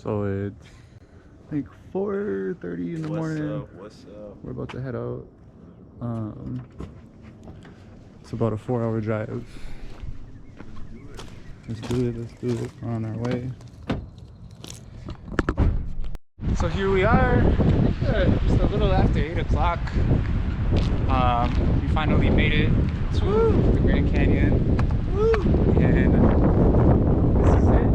So it's like 4:30 in the morning. What's up? We're about to head out. It's about a 4-hour drive. Let's do it. Let's do it. We're on our way. So here we are. Just a little after 8 o'clock. We finally made it to the Grand Canyon. Woo! And this is it.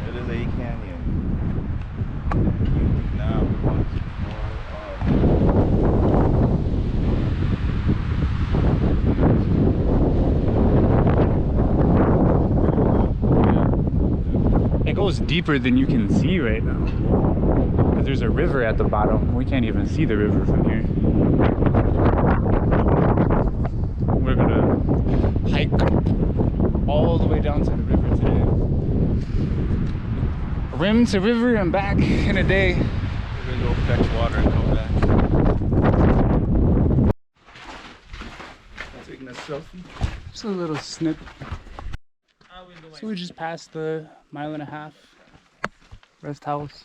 It is a canyon. You now want It goes deeper than you can see right now. Because there's a river at the bottom. We can't even see the river from here. We're gonna hike all the way down to the river today. Rim to river and back in a day. We're gonna go fetch water and come back. Taking a selfie. Just a little snip. So we just passed the 1.5 mile rest house.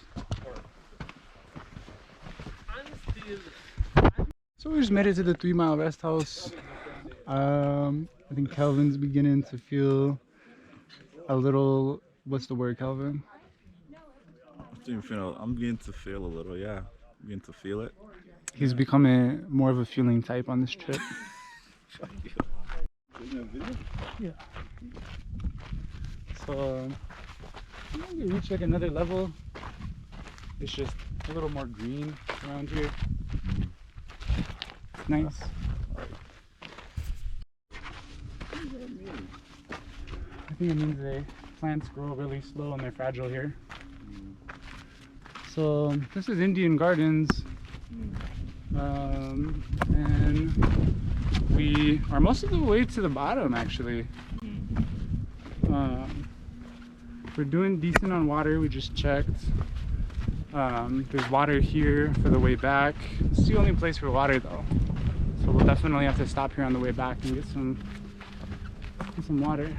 So we just made it to the 3-mile rest house. I think Kelvin's beginning to feel a little, what's the word, Kelvin? I'm beginning to feel a little, yeah. I'm beginning to feel it. He's becoming more of a feeling type on this trip. Yeah. So we reach like another level. It's just a little more green around here. It's nice. I think it means the plants grow really slow and they're fragile here. So this is Indian Gardens, and we are most of the way to the bottom actually. We're doing decent on water. We just checked. There's water here for the way back. It's the only place for water though, so we'll definitely have to stop here on the way back and get some water.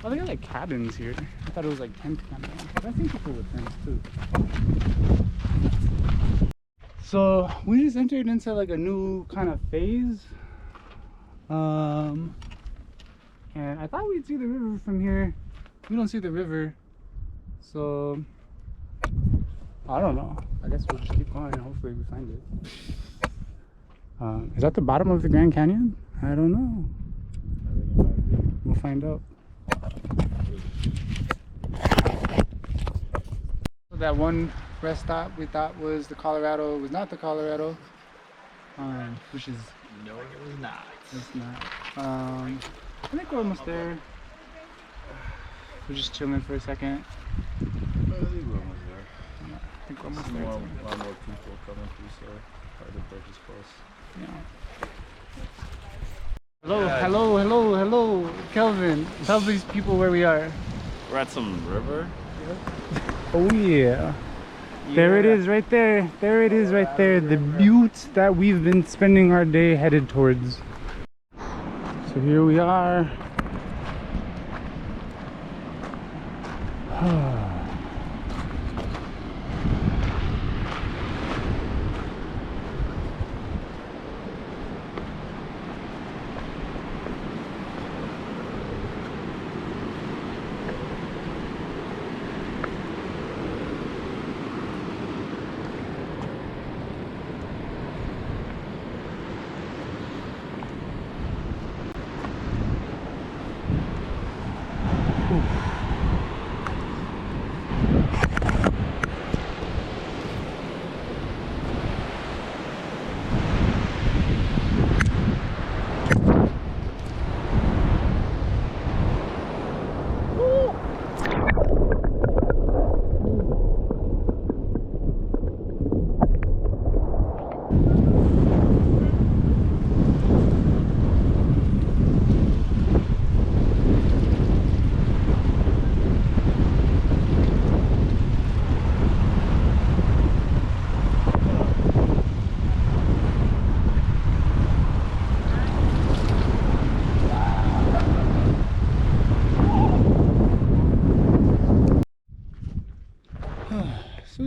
Oh, they got like cabins here. I thought it was like tent kind of thing. But I think people with tents too. So we just entered into like a new kind of phase. And I thought we'd see the river from here. We don't see the river, so I don't know. I guess we'll just keep going and hopefully we find it. Is that the bottom of the Grand Canyon? I don't know. We'll find out. That one rest stop we thought was the Colorado was not the Colorado, which is No, it was not. it's not. I think we're almost there. We're just chilling for a second. I think we're almost there. I think we're almost A there. lot more people coming through, so hard to break this close. Yeah. Hello, Kelvin. Tell these people where we are. We're at some river. Oh yeah. There it is right there. There it is right there. The butte that we've been spending our day headed towards. So here we are.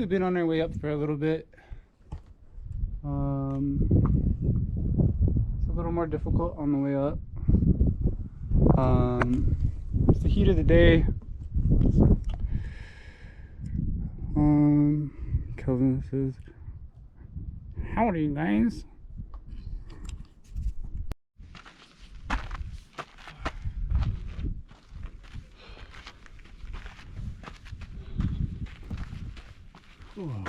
we've been on our way up for a little bit. It's a little more difficult on the way up. It's the heat of the day. Kelvin says, howdy guys. Ooh.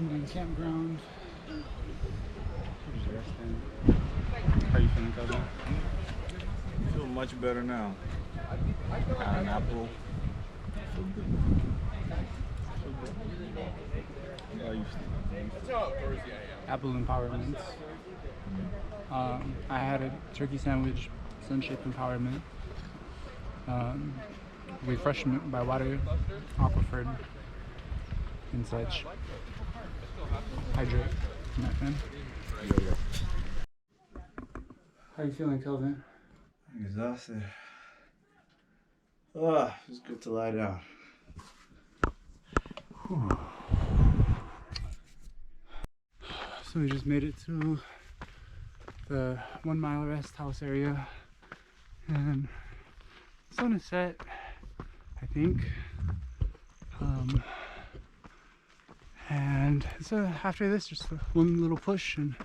Indian campground. How are you feeling, Kelvin? I feel much better now. Got an apple. Apple empowerment. I had a turkey sandwich, sun-shaped empowerment. Refreshment by water, Aquaford, and such. Hydrate, my friend. How you feeling, Kelvin? I'm exhausted. Ah, it's good to lie down. Whew. So we just made it to the 1 mile rest house area, and the sun is set, I think. And so after this, just one little push and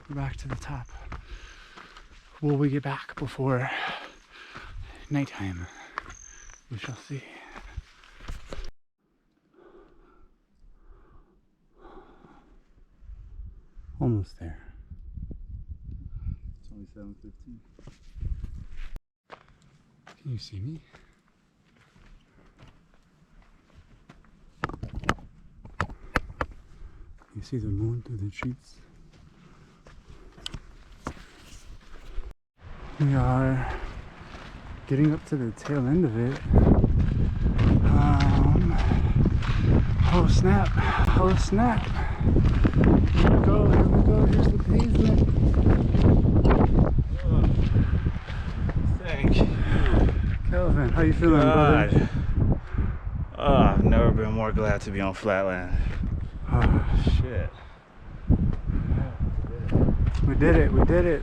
we're back to the top. Will we get back before nighttime? We shall see. Almost there. It's only 7:15. Can you see me? You see the moon through the trees? We are getting up to the tail end of it. Oh snap! Oh snap! Here we go! Here we go! Here's the pavement. Thank you. Kelvin, how you feeling, brother? Oh, I've never been more glad to be on flatland. Oh, Shit. we did it! We did it!